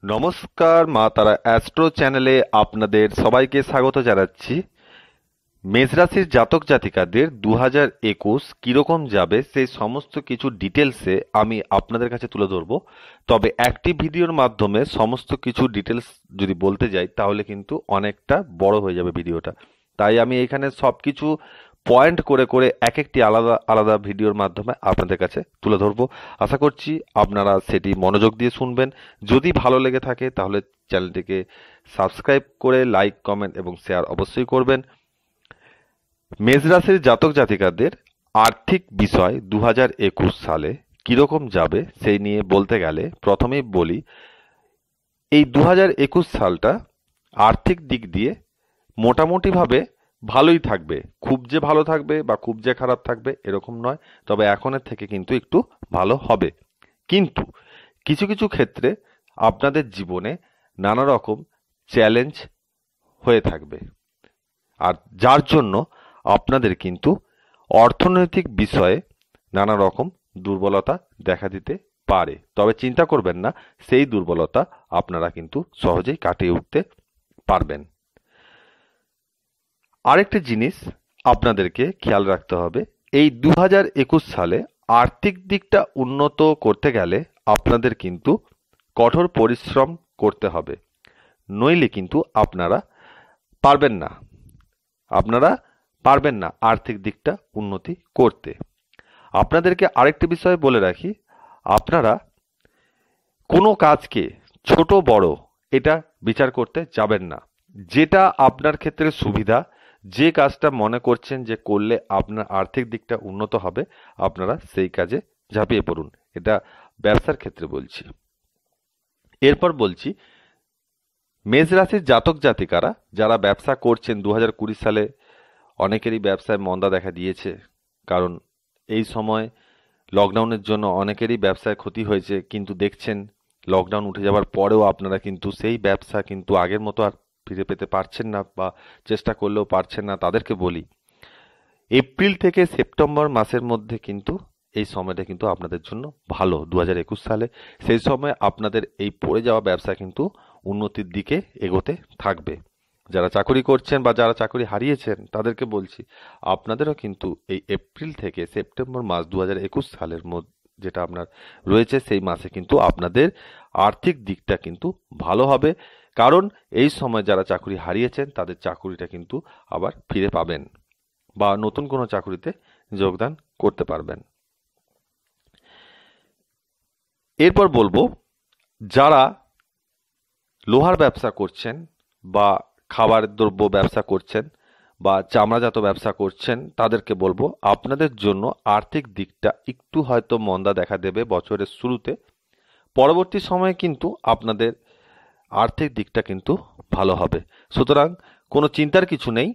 নমস্কার, মা তারা অ্যাস্ট্রো চ্যানেলে আপনাদের সবাইকে স্বাগত জানাচ্ছি। মেষ রাশির জাতক জাতিকাদের 2021 কিরকম যাবে সেই সমস্ত কিছু ডিটেলসে আমি আপনাদের কাছে তুলে ধরবো। তবে একটি ভিডিওর মাধ্যমে সমস্ত কিছু ডিটেলস যদি বলতে যাই তাহলে কিন্তু অনেকটা বড় হয়ে যাবে ভিডিওটা। তাই আমি এখানে সবকিছু পয়েন্ট করে করে এক একটি আলাদা আলাদা ভিডিওর মাধ্যমে আপনাদের কাছে তুলে ধরবো। আশা করছি আপনারা সেটি মনোযোগ দিয়ে শুনবেন। যদি ভালো লেগে থাকে তাহলে চ্যানেলটিকে সাবস্ক্রাইব করে লাইক, কমেন্ট এবং শেয়ার অবশ্যই করবেন। মেষ রাশির জাতক জাতিকাদের আর্থিক বিষয় 2021 সালে কিরকম যাবে সেই নিয়ে বলতে গেলে প্রথমেই বলি, এই 2021 সালটা আর্থিক দিক দিয়ে মোটামুটিভাবে ভালোই থাকবে। খুব যে ভালো থাকবে বা খুব যে খারাপ থাকবে এরকম নয়, তবে এখনের থেকে কিন্তু একটু ভালো হবে। কিন্তু কিছু কিছু ক্ষেত্রে আপনাদের জীবনে নানা রকম চ্যালেঞ্জ হয়ে থাকবে, আর যার জন্য আপনাদের কিন্তু অর্থনৈতিক বিষয়ে নানা রকম দুর্বলতা দেখা দিতে পারে। তবে চিন্তা করবেন না, সেই দুর্বলতা আপনারা কিন্তু সহজেই কাটিয়ে উঠতে পারবেন। আরেকটি জিনিস আপনাদেরকে খেয়াল রাখতে হবে, এই 2021 সালে আর্থিক দিকটা উন্নত করতে গেলে আপনাদের কিন্তু কঠোর পরিশ্রম করতে হবে, নইলে কিন্তু পারবেন না আপনারা পারবেন না আর্থিক দিকটা উন্নতি করতে। আপনাদেরকে আরেকটি বিষয় বলে রাখি, আপনারা কোনো কাজকে ছোট বড় এটা বিচার করতে যাবেন না। যেটা আপনার ক্ষেত্রে সুবিধা, যে কাজটা মনে করছেন যে করলে আপনার আর্থিক দিকটা উন্নত হবে, আপনারা সেই কাজে ঝাঁপিয়ে পড়ুন। এটা ব্যবসার ক্ষেত্রে বলছি। এরপর বলছি, মেষ রাশির জাতক জাতিকারা যারা ব্যবসা করছেন 2020 সালে অনেকেরই ব্যবসায় মন্দা দেখা দিয়েছে। কারণ এই সময় লকডাউনের জন্য অনেকেরই ব্যবসায় ক্ষতি হয়েছে, কিন্তু দেখছেন লকডাউন উঠে যাওয়ার পরেও আপনারা কিন্তু সেই ব্যবসা কিন্তু আগের মতো আর ফিরে পেতে পারছেন না, বা চেষ্টা করলেও পারছেন না। তাদেরকে বলি, এপ্রিল থেকে সেপ্টেম্বর মাসের মধ্যে কিন্তু এই সময়টা কিন্তু আপনাদের জন্য ভালো 2021 সালে। সেই সময় আপনাদের এই পড়ে যাওয়া ব্যবসা কিন্তু উন্নতির দিকে এগোতে থাকবে। যারা চাকরি করছেন বা যারা চাকরি হারিয়েছেন তাদেরকে বলছি, আপনাদেরও কিন্তু এই এপ্রিল থেকে সেপ্টেম্বর মাস 2021 সালের মধ্যে যেটা আপনার রয়েছে সেই মাসে কিন্তু আপনাদের আর্থিক দিকটা কিন্তু ভালো হবে। কারণ এই সময় যারা চাকরি হারিয়েছেন তাদের চাকরিটা কিন্তু আবার ফিরে পাবেন, বা নতুন কোনো চাকরিতে যোগদান করতে পারবেন। এরপর বলবো, যারা লোহার ব্যবসা করছেন বা খাবার দ্রব্য ব্যবসা করছেন বা চামড়াজাত ব্যবসা করছেন তাদেরকে বলবো, আপনাদের জন্য আর্থিক দিকটা একটু হয়তো মন্দা দেখা দেবে বছরের শুরুতে। পরবর্তী সময়ে কিন্তু আপনাদের আর্থিক দিকটা কিন্তু ভালো হবে। সুতরাং কোনো চিন্তার কিছু নেই।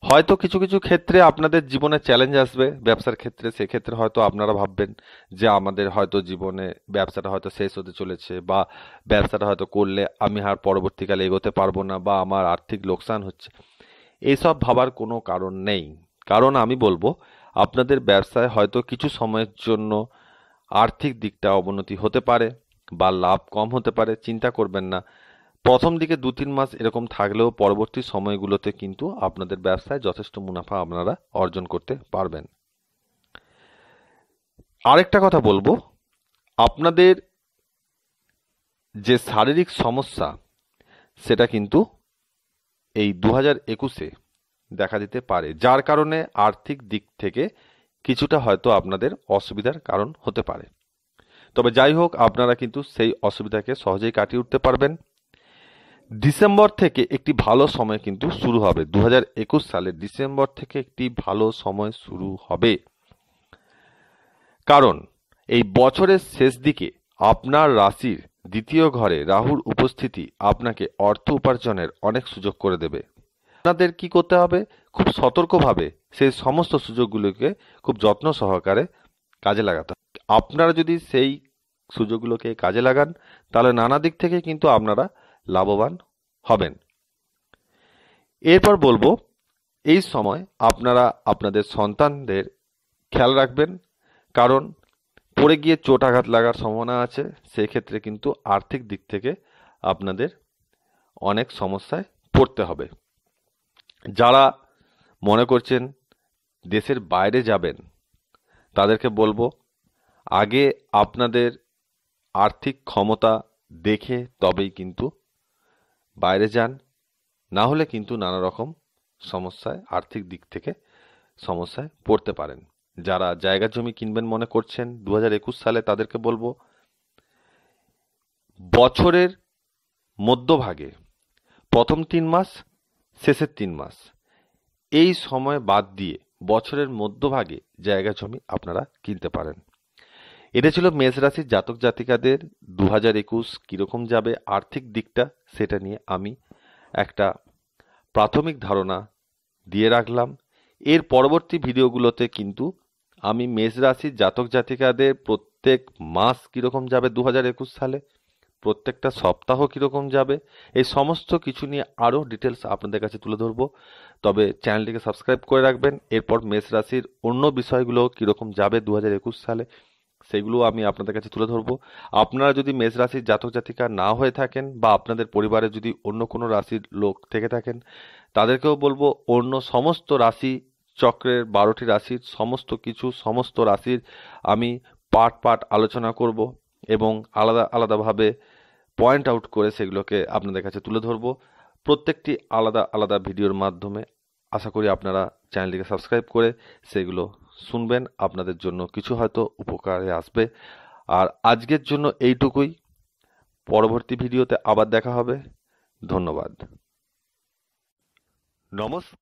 হয়তো কিছু কিছু ক্ষেত্রে আপনাদের জীবনে চ্যালেঞ্জ আসবে ব্যবসার ক্ষেত্রে, সেক্ষেত্রে হয়তো আপনারা ভাববেন যে আমাদের হয়তো জীবনে ব্যবসাটা হয়তো শেষ হতে চলেছে, বা ব্যবসাটা হয়তো করলে আমি আর পরবর্তীকালে এগোতে পারবো না, বা আমার আর্থিক লোকসান হচ্ছে। এইসব ভাবার কোনো কারণ নেই। কারণ আমি বলবো, আপনাদের ব্যবসায় হয়তো কিছু সময়ের জন্য আর্থিক দিকটা অবনতি হতে পারে বা লাভ কম হতে পারে, চিন্তা করবেন না। প্রথম দিকে 2-3 মাস এরকম থাকলেও পরবর্তী সময়গুলোতে কিন্তু আপনাদের ব্যবসায় যথেষ্ট মুনাফা আপনারা অর্জন করতে পারবেন। আরেকটা কথা বলবো, আপনাদের যে শারীরিক সমস্যা সেটা কিন্তু এই 2021-এ দেখা দিতে পারে, যার কারণে আর্থিক দিক থেকে কিছুটা হয়তো আপনাদের অসুবিধার কারণ হতে পারে। তবে যাই হোক, আপনারা কিন্তু সেই অসুবিধাকে সহজেই কাটিয়ে উঠতে পারবেন। ডিসেম্বর থেকে একটি ভালো সময় কিন্তু শুরু হবে। 2021 সালের ডিসেম্বর থেকে একটি ভালো সময় শুরু হবে। কারণ এই বছরের শেষ দিকে আপনার রাশির দ্বিতীয় ঘরে রাহুর উপস্থিতি আপনাকে অর্থ উপার্জনের অনেক সুযোগ করে দেবে। আপনাদের কি করতে হবে, খুব সতর্কভাবে সেই সমস্ত সুযোগগুলোকে খুব যত্ন সহকারে কাজে লাগাতে হবে। আপনারা যদি সেই সুযোগগুলোকে কাজে লাগান তাহলে নানা দিক থেকে কিন্তু আপনারা লাভবান হবেন। এরপর বলবো, এই সময় আপনারা আপনাদের সন্তানদের খেয়াল রাখবেন। কারণ পড়ে গিয়ে চোট আঘাত লাগার সম্ভাবনা আছে, সেক্ষেত্রে কিন্তু আর্থিক দিক থেকে আপনাদের অনেক সমস্যায় পড়তে হবে। যারা মনে করছেন দেশের বাইরে যাবেন তাদেরকে বলবো আগে আপনাদের আর্থিক ক্ষমতা দেখে তবেই কিন্তু বাইরে যান, না হলে কিন্তু নানা রকম সমস্যায় আর্থিক দিক থেকে সমস্যায় পড়তে পারেন। যারা জায়গা জমি কিনবেন মনে করছেন 2021 সালে তাদেরকে বলবো বছরের মধ্যভাগে প্রথম 3 মাস, শেষের 3 মাস, এই সময় বাদ দিয়ে বছরের মধ্যভাগে জায়গা জমি আপনারা কিনতে পারেন। এটা ছিল মেষ রাশির জাতক জাতিকাদের 2021 কিরকম যাবে আর্থিক দিকটা, সেটা নিয়ে আমি একটা প্রাথমিক ধারণা দিয়ে রাখলাম। এর পরবর্তী ভিডিওগুলোতে কিন্তু আমি মেষ রাশির জাতক জাতিকাদের প্রত্যেক মাস কিরকম যাবে 2021 সালে, প্রত্যেকটা সপ্তাহ কিরকম যাবে, এই সমস্ত কিছু নিয়ে আরও ডিটেলস আপনাদের কাছে তুলে ধরবো। তবে চ্যানেলটিকে সাবস্ক্রাইব করে রাখবেন। এরপর মেষ রাশির অন্য বিষয়গুলো কিরকম যাবে 2021 সালে সেগুলো আমি আপনাদের কাছে তুলে ধরবো। আপনারা যদি মেষ রাশির জাতক জাতিকা না হয়ে থাকেন বা আপনাদের পরিবারে যদি অন্য কোনো রাশির লোক থেকে থাকেন তাদেরকেও বলবো অন্য সমস্ত রাশি চক্রের 12টি রাশির সমস্ত কিছু সমস্ত রাশির আমি পার্ট পার্ট আলোচনা করব এবং আলাদা আলাদাভাবে পয়েন্ট আউট করে সেগুলোকে আপনাদের কাছে তুলে ধরবো প্রত্যেকটি আলাদা আলাদা ভিডিওর মাধ্যমে। আশা করি আপনারা চ্যানেলটিকে সাবস্ক্রাইব করে সেগুলো শুনবেন, আপনাদের জন্য কিছু হয়তো উপকারে আসবে। আর আজকের জন্য এইটুকুই, পরবর্তী ভিডিওতে আবার দেখা হবে। ধন্যবাদ। নমস্কার।